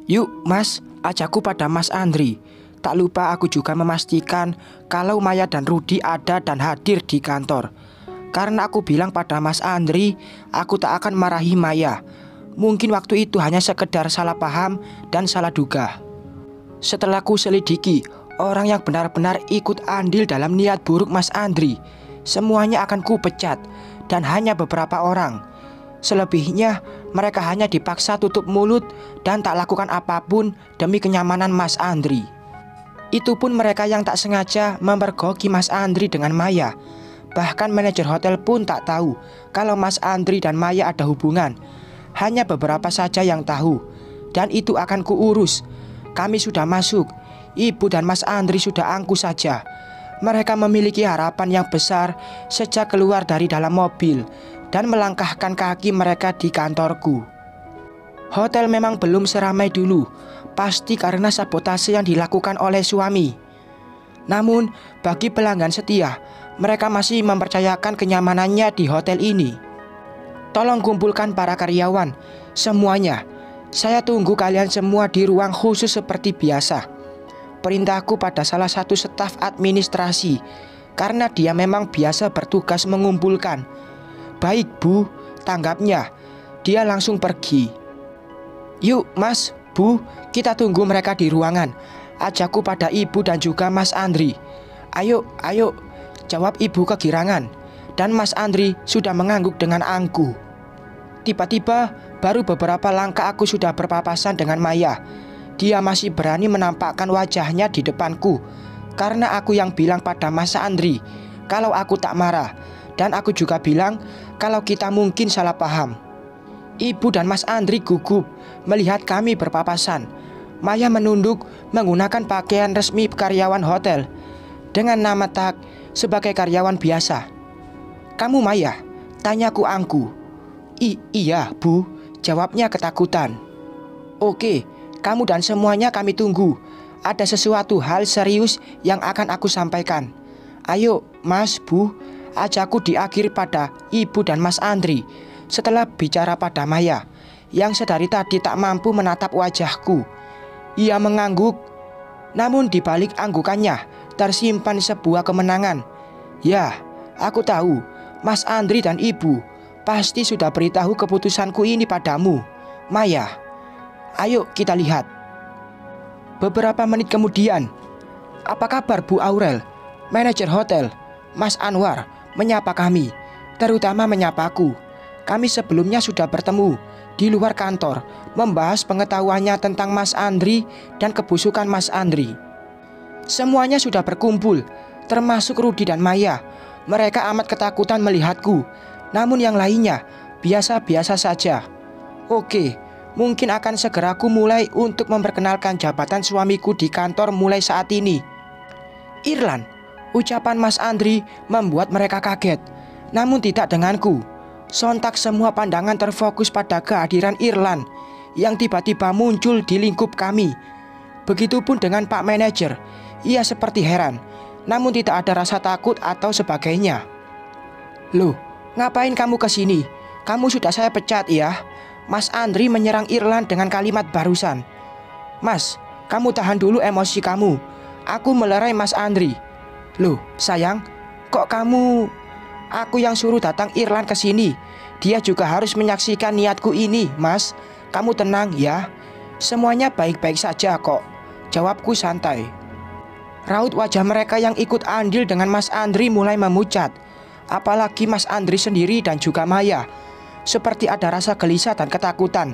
Yuk Mas, ajakku pada Mas Andri. Tak lupa aku juga memastikan kalau Maya dan Rudi ada dan hadir di kantor. Karena aku bilang pada Mas Andri, aku tak akan marahi Maya. Mungkin waktu itu hanya sekedar salah paham dan salah duga. Setelah ku selidiki orang yang benar-benar ikut andil dalam niat buruk Mas Andri, semuanya akan ku pecat dan hanya beberapa orang. Selebihnya mereka hanya dipaksa tutup mulut dan tak lakukan apapun demi kenyamanan Mas Andri. Itu pun mereka yang tak sengaja memergoki Mas Andri dengan Maya. Bahkan manajer hotel pun tak tahu kalau Mas Andri dan Maya ada hubungan. Hanya beberapa saja yang tahu, dan itu akan kuurus. Kami sudah masuk, Ibu dan Mas Andri sudah angku saja. Mereka memiliki harapan yang besar sejak keluar dari dalam mobil dan melangkahkan kaki mereka di kantorku. Hotel memang belum seramai dulu, pasti karena sabotase yang dilakukan oleh suami. Namun bagi pelanggan setia, mereka masih mempercayakan kenyamanannya di hotel ini. Tolong kumpulkan para karyawan, semuanya. Saya tunggu kalian semua di ruang khusus seperti biasa. Perintahku pada salah satu staf administrasi, karena dia memang biasa bertugas mengumpulkan. Baik Bu, tanggapnya. Dia langsung pergi. Yuk Mas, Bu, kita tunggu mereka di ruangan. Ajakku pada Ibu dan juga Mas Andri. Ayo, ayo, jawab Ibu kegirangan. Dan Mas Andri sudah mengangguk dengan angku. Tiba-tiba baru beberapa langkah aku sudah berpapasan dengan Maya. Dia masih berani menampakkan wajahnya di depanku. Karena aku yang bilang pada Mas Andri kalau aku tak marah. Dan aku juga bilang kalau kita mungkin salah paham. Ibu dan Mas Andri gugup melihat kami berpapasan. Maya menunduk menggunakan pakaian resmi karyawan hotel dengan nama tag sebagai karyawan biasa. Kamu Maya? Tanyaku angku. Iya Bu, jawabnya ketakutan. Oke, kamu dan semuanya kami tunggu. Ada sesuatu hal serius yang akan aku sampaikan. Ayo Mas, Bu, ajakku diakhiri pada Ibu dan Mas Andri. Setelah bicara pada Maya yang sedari tadi tak mampu menatap wajahku. Ia mengangguk, namun di balik anggukannya tersimpan sebuah kemenangan. Ya, aku tahu Mas Andri dan Ibu pasti sudah beritahu keputusanku ini padamu, Maya. Ayo kita lihat. Beberapa menit kemudian, apa kabar Bu Aurel? Manajer hotel, Mas Anwar, menyapa kami, terutama menyapaku. Kami sebelumnya sudah bertemu di luar kantor, membahas pengetahuannya tentang Mas Andri dan kebusukan Mas Andri. Semuanya sudah berkumpul, termasuk Rudi dan Maya. Mereka amat ketakutan melihatku, namun yang lainnya biasa-biasa saja. Oke, mungkin akan segera aku mulai untuk memperkenalkan jabatan suamiku di kantor mulai saat ini. Irlan, ucapan Mas Andri membuat mereka kaget, namun tidak denganku. Sontak semua pandangan terfokus pada kehadiran Irlan yang tiba-tiba muncul di lingkup kami. Begitupun dengan Pak Manajer, ia seperti heran, namun tidak ada rasa takut atau sebagainya. Loh, ngapain kamu kesini? Kamu sudah saya pecat ya? Mas Andri menyerang Irlan dengan kalimat barusan. Mas, kamu tahan dulu emosi kamu. Aku melerai Mas Andri. Loh, sayang, kok kamu... Aku yang suruh datang Irlan ke sini. Dia juga harus menyaksikan niatku ini, Mas. Kamu tenang ya. Semuanya baik-baik saja kok. Jawabku santai. Raut wajah mereka yang ikut andil dengan Mas Andri mulai memucat. Apalagi Mas Andri sendiri dan juga Maya. Seperti ada rasa gelisah dan ketakutan.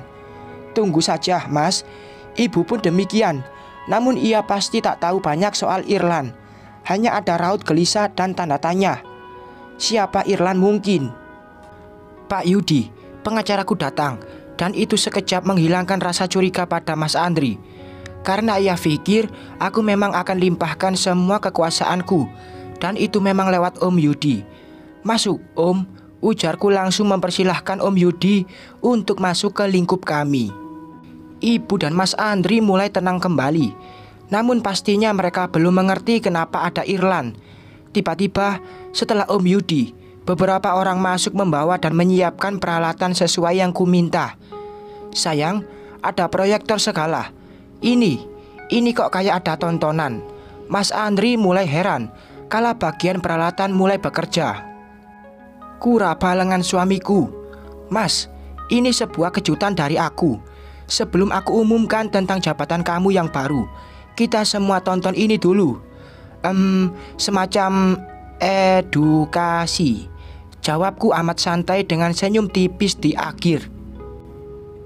Tunggu saja, Mas. Ibu pun demikian. Namun ia pasti tak tahu banyak soal Irlan. Hanya ada raut gelisah dan tanda tanya. Siapa Irlan mungkin? Pak Yudi, pengacaraku datang, dan itu sekejap menghilangkan rasa curiga pada Mas Andri. Karena ia pikir aku memang akan limpahkan semua kekuasaanku, dan itu memang lewat Om Yudi. Masuk Om, ujarku langsung mempersilahkan Om Yudi untuk masuk ke lingkup kami. Ibu dan Mas Andri mulai tenang kembali. Namun pastinya mereka belum mengerti kenapa ada Irlan. Tiba-tiba setelah Om Yudi, beberapa orang masuk membawa dan menyiapkan peralatan sesuai yang kuminta. Sayang, ada proyektor segala. Ini kok kayak ada tontonan. Mas Andri mulai heran kala bagian peralatan mulai bekerja. Kuraba lengan suamiku. Mas, ini sebuah kejutan dari aku. Sebelum aku umumkan tentang jabatan kamu yang baru, kita semua tonton ini dulu. Semacam edukasi. Jawabku amat santai dengan senyum tipis di akhir.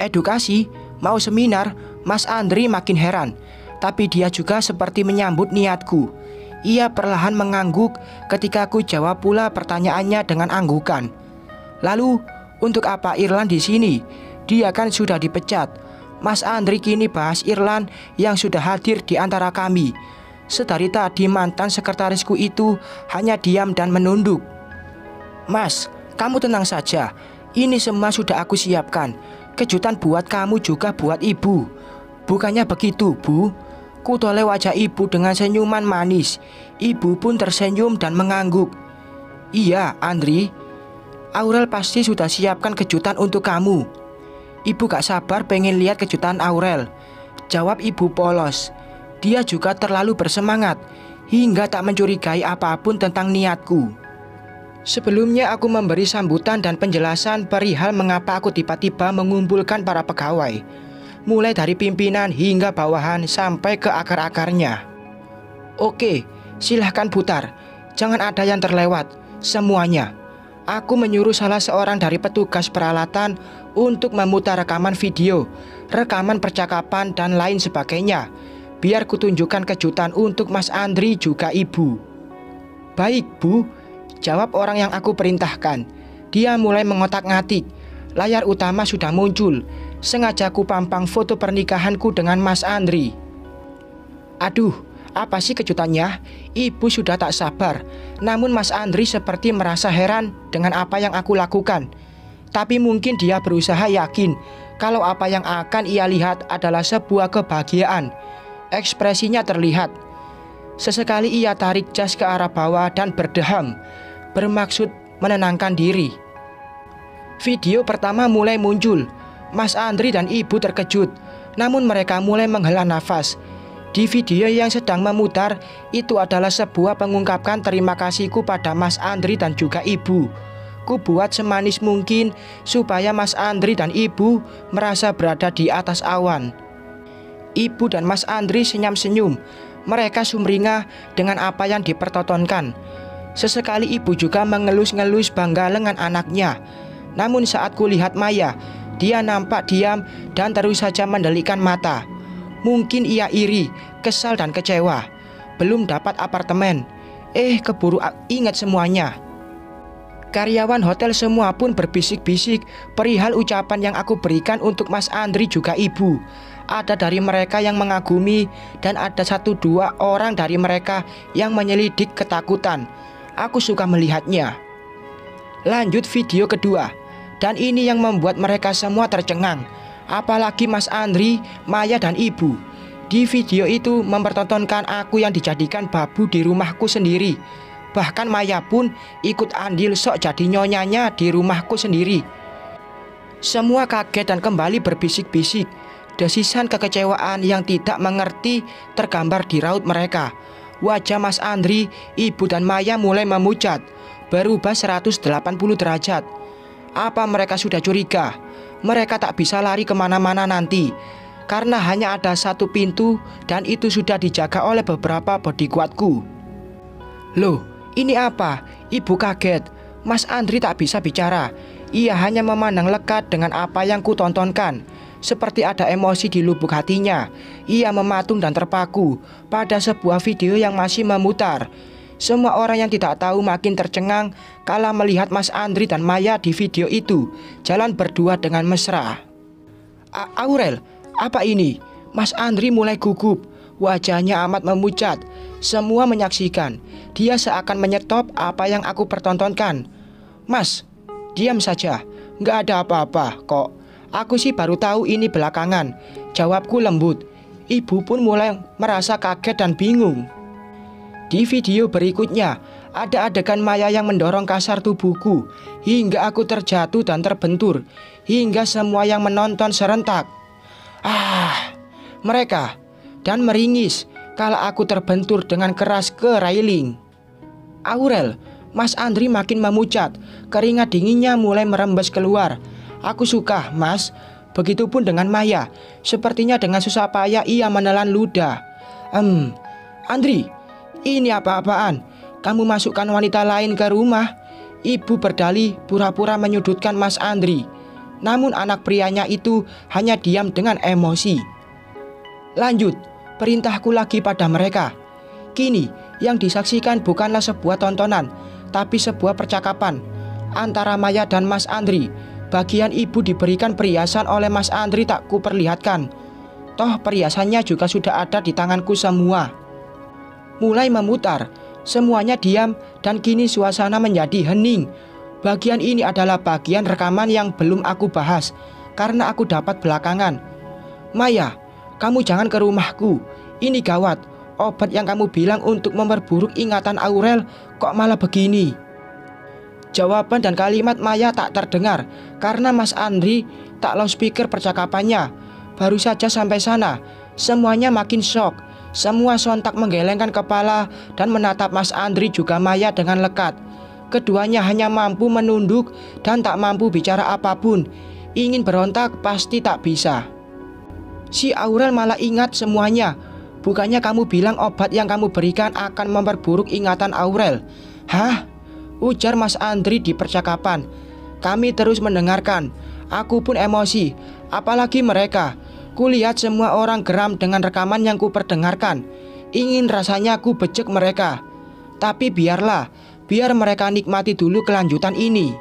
Edukasi? Mau seminar? Mas Andri makin heran. Tapi dia juga seperti menyambut niatku. Ia perlahan mengangguk ketika aku jawab pula pertanyaannya dengan anggukan. Lalu, untuk apa Irlan di sini? Dia kan sudah dipecat. Mas Andri kini bahas Irlan yang sudah hadir di antara kami. Sedari tadi mantan sekretarisku itu hanya diam dan menunduk. Mas, kamu tenang saja. Ini semua sudah aku siapkan. Kejutan buat kamu juga buat ibu. Bukannya begitu, Bu? Kutoleh wajah ibu dengan senyuman manis. Ibu pun tersenyum dan mengangguk. Iya, Andri. Aurel pasti sudah siapkan kejutan untuk kamu. Ibu gak sabar pengen lihat kejutan Aurel. Jawab ibu polos. Dia juga terlalu bersemangat hingga tak mencurigai apapun tentang niatku. Sebelumnya aku memberi sambutan dan penjelasan perihal mengapa aku tiba-tiba mengumpulkan para pegawai, mulai dari pimpinan hingga bawahan sampai ke akar-akarnya. Oke, silahkan putar. Jangan ada yang terlewat. Semuanya. Aku menyuruh salah seorang dari petugas peralatan untuk memutar rekaman video, rekaman percakapan dan lain sebagainya, biar kutunjukkan kejutan untuk Mas Andri juga ibu. Baik, Bu. Jawab orang yang aku perintahkan. Dia mulai mengotak-ngatik. Layar utama sudah muncul. Sengaja ku pampang foto pernikahanku dengan Mas Andri. Aduh, apa sih kejutannya? Ibu sudah tak sabar. Namun Mas Andri seperti merasa heran dengan apa yang aku lakukan. Tapi mungkin dia berusaha yakin kalau apa yang akan ia lihat adalah sebuah kebahagiaan. Ekspresinya terlihat. Sesekali ia tarik jas ke arah bawah dan berdeham, bermaksud menenangkan diri. Video pertama mulai muncul. Mas Andri dan ibu terkejut, namun mereka mulai menghela nafas. Di video yang sedang memutar, itu adalah sebuah pengungkapan terima kasihku pada Mas Andri dan juga ibu. Ku buat semanis mungkin supaya Mas Andri dan ibu merasa berada di atas awan. Ibu dan Mas Andri senyum-senyum. Mereka sumringah dengan apa yang dipertontonkan. Sesekali ibu juga mengelus-ngelus bangga lengan anaknya. Namun saat kulihat Maya, dia nampak diam dan terus saja mendelikkan mata. Mungkin ia iri, kesal dan kecewa. Belum dapat apartemen. Keburu ingat semuanya. Karyawan hotel semua pun berbisik-bisik perihal ucapan yang aku berikan untuk Mas Andri juga ibu. Ada dari mereka yang mengagumi dan ada 1-2 orang dari mereka yang menyelidik ketakutan. Aku suka melihatnya. Lanjut video kedua. Dan ini yang membuat mereka semua tercengang. Apalagi Mas Andri, Maya dan ibu. Di video itu mempertontonkan aku yang dijadikan babu di rumahku sendiri. Bahkan Maya pun ikut andil sok jadi nyonyanya di rumahku sendiri. Semua kaget dan kembali berbisik-bisik. Desisan kekecewaan yang tidak mengerti tergambar di raut mereka. Wajah Mas Andri, ibu dan Maya mulai memucat, berubah 180 derajat. Apa mereka sudah curiga? Mereka tak bisa lari kemana-mana nanti, karena hanya ada satu pintu dan itu sudah dijaga oleh beberapa bodyguardku. Loh, ini apa? Ibu kaget. Mas Andri tak bisa bicara. Ia hanya memandang lekat dengan apa yang kutontonkan. Seperti ada emosi di lubuk hatinya. Ia mematung dan terpaku pada sebuah video yang masih memutar. Semua orang yang tidak tahu makin tercengang kala melihat Mas Andri dan Maya di video itu jalan berdua dengan mesra. Aurel, apa ini? Mas Andri mulai gugup. Wajahnya amat memucat. Semua menyaksikan. Dia seakan menyetop apa yang aku pertontonkan. Mas, diam saja. Nggak ada apa-apa kok. Aku sih baru tahu ini belakangan. Jawabku lembut. Ibu pun mulai merasa kaget dan bingung. Di video berikutnya, ada adegan Maya yang mendorong kasar tubuhku hingga aku terjatuh dan terbentur, hingga semua yang menonton serentak. Mereka dan meringis kalau aku terbentur dengan keras ke railing. Aurel, Mas Andri makin memucat, keringat dinginnya mulai merembes keluar. Aku suka, Mas. Begitupun dengan Maya. Sepertinya dengan susah payah ia menelan ludah. Andri, ini apa-apaan? Kamu masukkan wanita lain ke rumah? Ibu berdalih pura-pura menyudutkan Mas Andri. Namun anak prianya itu hanya diam dengan emosi. Lanjut, perintahku lagi pada mereka. Kini, yang disaksikan bukanlah sebuah tontonan, tapi sebuah percakapan antara Maya dan Mas Andri. Bagian ibu diberikan perhiasan oleh Mas Andri tak kuperlihatkan. Toh perhiasannya juga sudah ada di tanganku semua. Mulai memutar, semuanya diam dan kini suasana menjadi hening. Bagian ini adalah bagian rekaman yang belum aku bahas karena aku dapat belakangan. Maya, kamu jangan ke rumahku. Ini gawat. Obat yang kamu bilang untuk memperburuk ingatan Aurel kok malah begini. Jawaban dan kalimat Maya tak terdengar karena Mas Andri tak loudspeaker percakapannya. Baru saja sampai sana, semuanya makin shock. Semua sontak menggelengkan kepala dan menatap Mas Andri juga Maya dengan lekat. Keduanya hanya mampu menunduk dan tak mampu bicara apapun. Ingin berontak pasti tak bisa. Si Aurel malah ingat semuanya. Bukannya kamu bilang obat yang kamu berikan akan memperburuk ingatan Aurel? Hah? Ujar Mas Andri di percakapan. Kami terus mendengarkan. Aku pun emosi. Apalagi mereka. Kulihat semua orang geram dengan rekaman yang kuperdengarkan. Ingin rasanya ku bejek mereka. Tapi biarlah. Biar mereka nikmati dulu kelanjutan ini.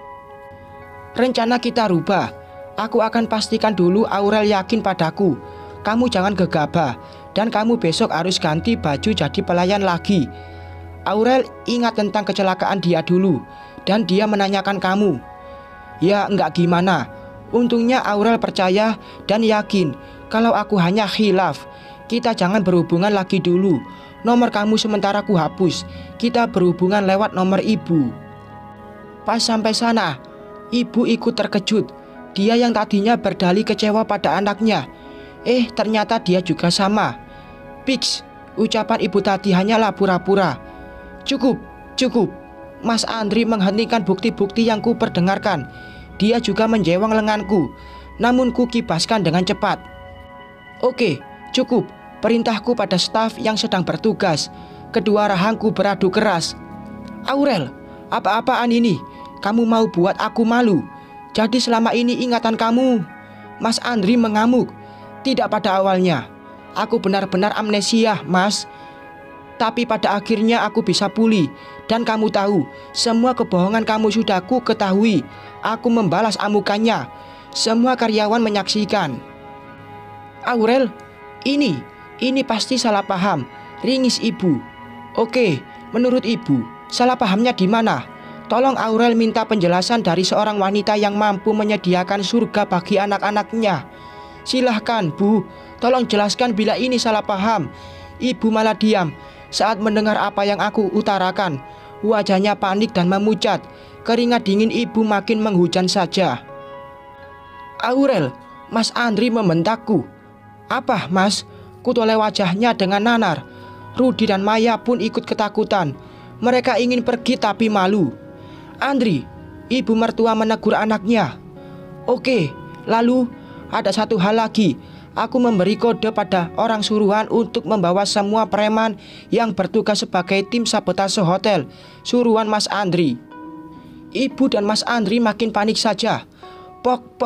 Rencana kita rubah. Aku akan pastikan dulu Aurel yakin padaku. Kamu jangan gegabah. Dan kamu besok harus ganti baju jadi pelayan lagi. Aurel ingat tentang kecelakaan dia dulu. Dan dia menanyakan kamu. Ya enggak gimana. Untungnya Aurel percaya dan yakin kalau aku hanya khilaf. Kita jangan berhubungan lagi dulu. Nomor kamu sementara ku hapus. Kita berhubungan lewat nomor ibu. Pas sampai sana, ibu ikut terkejut. Dia yang tadinya berdalih kecewa pada anaknya, ternyata dia juga sama. Fix, ucapan ibu tadi hanyalah pura-pura. Cukup. Mas Andri menghentikan bukti-bukti yang ku perdengarkan. Dia juga menjewang lenganku, namun ku kibaskan dengan cepat. Oke, cukup. Perintahku pada staf yang sedang bertugas. Kedua rahangku beradu keras. Aurel, apa-apaan ini? Kamu mau buat aku malu? Jadi selama ini ingatan kamu? Mas Andri mengamuk. Tidak pada awalnya. Aku benar-benar amnesia, Mas. Tapi pada akhirnya aku bisa pulih. Dan kamu tahu, semua kebohongan kamu sudah ku ketahui. Aku membalas amukannya. Semua karyawan menyaksikan. Aurel, ini pasti salah paham. Ringis ibu. Oke, menurut ibu, salah pahamnya di mana? Tolong Aurel minta penjelasan dari seorang wanita yang mampu menyediakan surga bagi anak-anaknya. Silahkan, Bu. Tolong jelaskan bila ini salah paham. Ibu malah diam saat mendengar apa yang aku utarakan. Wajahnya panik dan memucat. Keringat dingin ibu makin menghujan saja. Aurel, Mas Andri membentakku. Apa, Mas? Kutoleh wajahnya dengan nanar. Rudi dan Maya pun ikut ketakutan. Mereka ingin pergi tapi malu. Andri, ibu mertua menegur anaknya. Oke, lalu ada satu hal lagi. Aku memberi kode pada orang suruhan untuk membawa semua preman yang bertugas sebagai tim sabotase hotel suruhan Mas Andri. Ibu dan Mas Andri makin panik saja. Pok,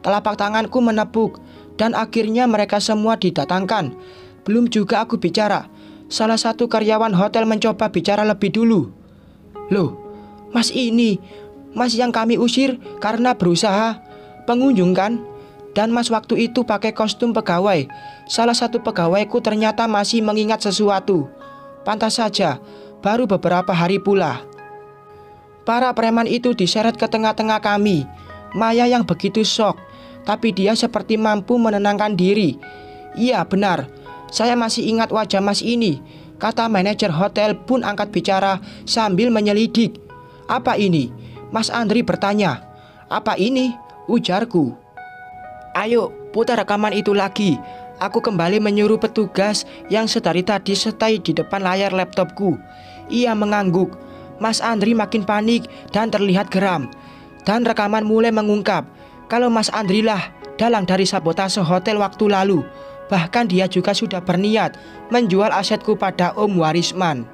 telapak tanganku menepuk dan akhirnya mereka semua didatangkan. Belum juga aku bicara. Salah satu karyawan hotel mencoba bicara lebih dulu. Loh, Mas ini, Mas yang kami usir karena berusaha pengunjung kan? Dan Mas waktu itu pakai kostum pegawai. Salah satu pegawaiku ternyata masih mengingat sesuatu. Pantas saja, baru beberapa hari pula. Para preman itu diseret ke tengah-tengah kami. Maya yang begitu shock, tapi dia seperti mampu menenangkan diri. Iya benar, saya masih ingat wajah Mas ini. Kata manajer hotel pun angkat bicara sambil menyelidik. Apa ini? Mas Andri bertanya. Apa ini? Ujarku. Ayo putar rekaman itu lagi. Aku kembali menyuruh petugas yang sedari tadi stay di depan layar laptopku. Ia mengangguk. Mas Andri makin panik dan terlihat geram. Dan rekaman mulai mengungkap kalau Mas Andri lah dalang dari sabotase hotel waktu lalu. Bahkan dia juga sudah berniat menjual asetku pada Om Warisman.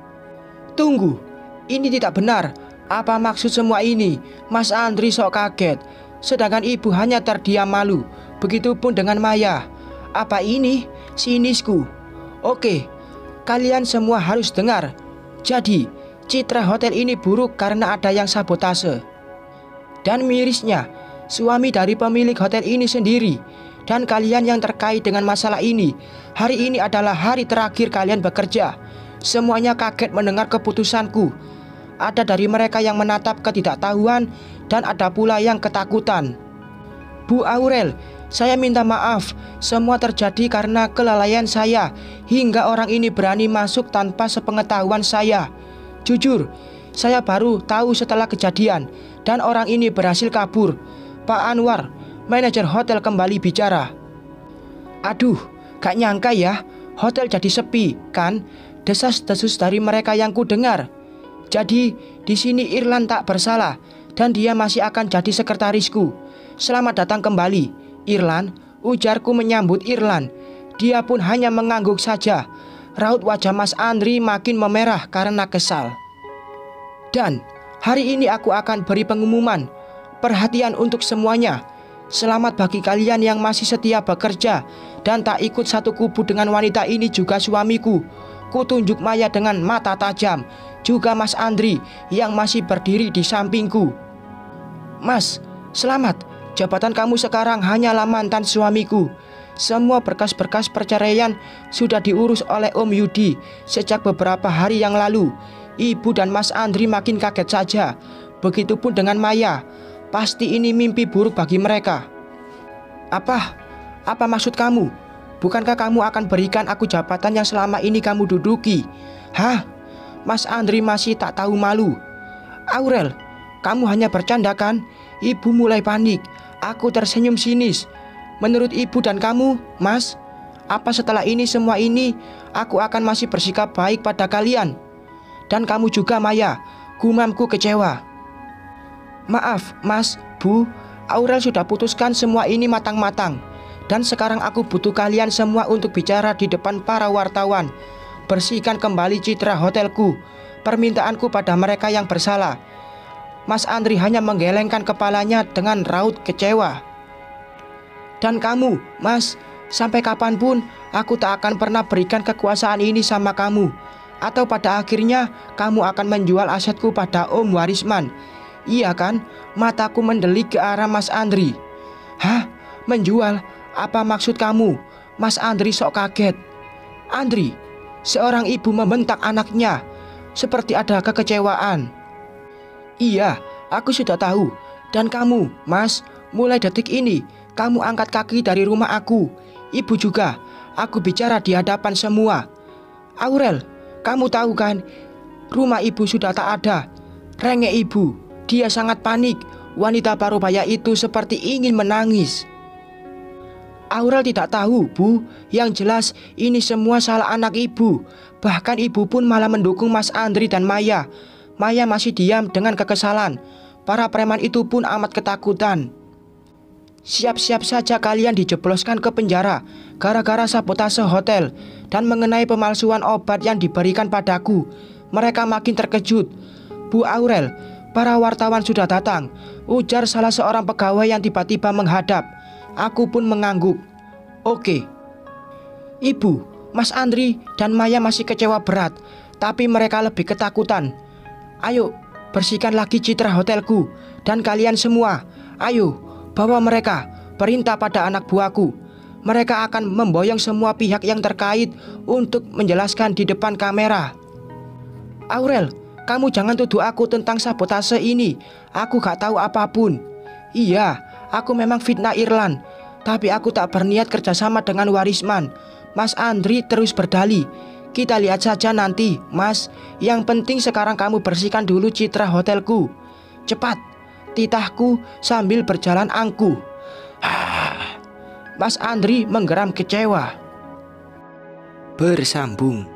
Tunggu, ini tidak benar. Apa maksud semua ini? Mas Andri sok kaget, sedangkan ibu hanya terdiam malu. Begitupun dengan Maya. Apa ini? Sinisku. Oke, kalian semua harus dengar. Jadi, citra hotel ini buruk karena ada yang sabotase. Dan mirisnya, suami dari pemilik hotel ini sendiri. Dan kalian yang terkait dengan masalah ini, hari ini adalah hari terakhir kalian bekerja. Semuanya kaget mendengar keputusanku. Ada dari mereka yang menatap ketidaktahuan dan ada pula yang ketakutan. Bu Aurel, saya minta maaf. Semua terjadi karena kelalaian saya hingga orang ini berani masuk tanpa sepengetahuan saya. Jujur, saya baru tahu setelah kejadian dan orang ini berhasil kabur. Pak Anwar, manajer hotel, kembali bicara. Aduh, gak nyangka ya, hotel jadi sepi, kan? Desas-desus dari mereka yang ku dengar. Jadi, di sini Irlan tak bersalah dan dia masih akan jadi sekretarisku. Selamat datang kembali, Irlan, ujarku menyambut Irlan. Dia pun hanya mengangguk saja. Raut wajah Mas Andri makin memerah karena kesal. Dan hari ini aku akan beri pengumuman. Perhatian untuk semuanya. Selamat bagi kalian yang masih setia bekerja dan tak ikut satu kubu dengan wanita ini, juga suamiku. Kutunjuk Maya dengan mata tajam, juga Mas Andri yang masih berdiri di sampingku. Mas, selamat. Jabatan kamu sekarang hanyalah mantan suamiku. Semua berkas-berkas perceraian sudah diurus oleh Om Yudi sejak beberapa hari yang lalu. Ibu dan Mas Andri makin kaget saja. Begitupun dengan Maya. Pasti ini mimpi buruk bagi mereka. Apa maksud kamu? Bukankah kamu akan berikan aku jabatan yang selama ini kamu duduki? Hah? Mas Andri masih tak tahu malu. Aurel, kamu hanya bercanda kan? Ibu mulai panik. Aku tersenyum sinis. Menurut ibu dan kamu, Mas, apa setelah ini semua ini aku akan masih bersikap baik pada kalian? Dan kamu juga, Maya, gumamku kecewa. Maaf, Mas, Bu, Aurel sudah putuskan semua ini matang-matang. Dan sekarang aku butuh kalian semua untuk bicara di depan para wartawan. Bersihkan kembali citra hotelku. Permintaanku pada mereka yang bersalah. Mas Andri hanya menggelengkan kepalanya dengan raut kecewa. Dan kamu, Mas, sampai kapanpun aku tak akan pernah berikan kekuasaan ini sama kamu. Atau pada akhirnya kamu akan menjual asetku pada Om Warisman. Iya kan? Mataku mendelik ke arah Mas Andri. Hah? Menjual? Apa maksud kamu? Mas Andri sok kaget. Andri, seorang ibu membentak anaknya seperti ada kekecewaan. Iya, aku sudah tahu. Dan kamu, Mas, mulai detik ini kamu angkat kaki dari rumah aku. Ibu juga. Aku bicara di hadapan semua. Aurel, kamu tahu kan, rumah ibu sudah tak ada. Rengek ibu. Dia sangat panik. Wanita parubaya itu seperti ingin menangis. Aurel tidak tahu, Bu. Yang jelas ini semua salah anak ibu. Bahkan ibu pun malah mendukung Mas Andri dan Maya. Maya masih diam dengan kekesalan. Para preman itu pun amat ketakutan. Siap-siap saja kalian dijebloskan ke penjara gara-gara sabotase hotel dan mengenai pemalsuan obat yang diberikan padaku. Mereka makin terkejut. Bu Aurel, para wartawan sudah datang, ujar salah seorang pegawai yang tiba-tiba menghadap. Aku pun mengangguk. Oke. Ibu, Mas Andri dan Maya masih kecewa berat, tapi mereka lebih ketakutan. Ayo, bersihkan lagi citra hotelku. Dan kalian semua, ayo, bawa mereka. Perintah pada anak buahku. Mereka akan memboyong semua pihak yang terkait untuk menjelaskan di depan kamera. Aurel, kamu jangan tuduh aku tentang sabotase ini. Aku gak tahu apapun. Iya, aku memang fitnah Irlan, tapi aku tak berniat kerjasama dengan Warisman. Mas Andri terus berdalih. Kita lihat saja nanti, Mas. Yang penting sekarang kamu bersihkan dulu citra hotelku. Cepat, titahku sambil berjalan angkuh. Mas Andri menggeram kecewa. bersambung.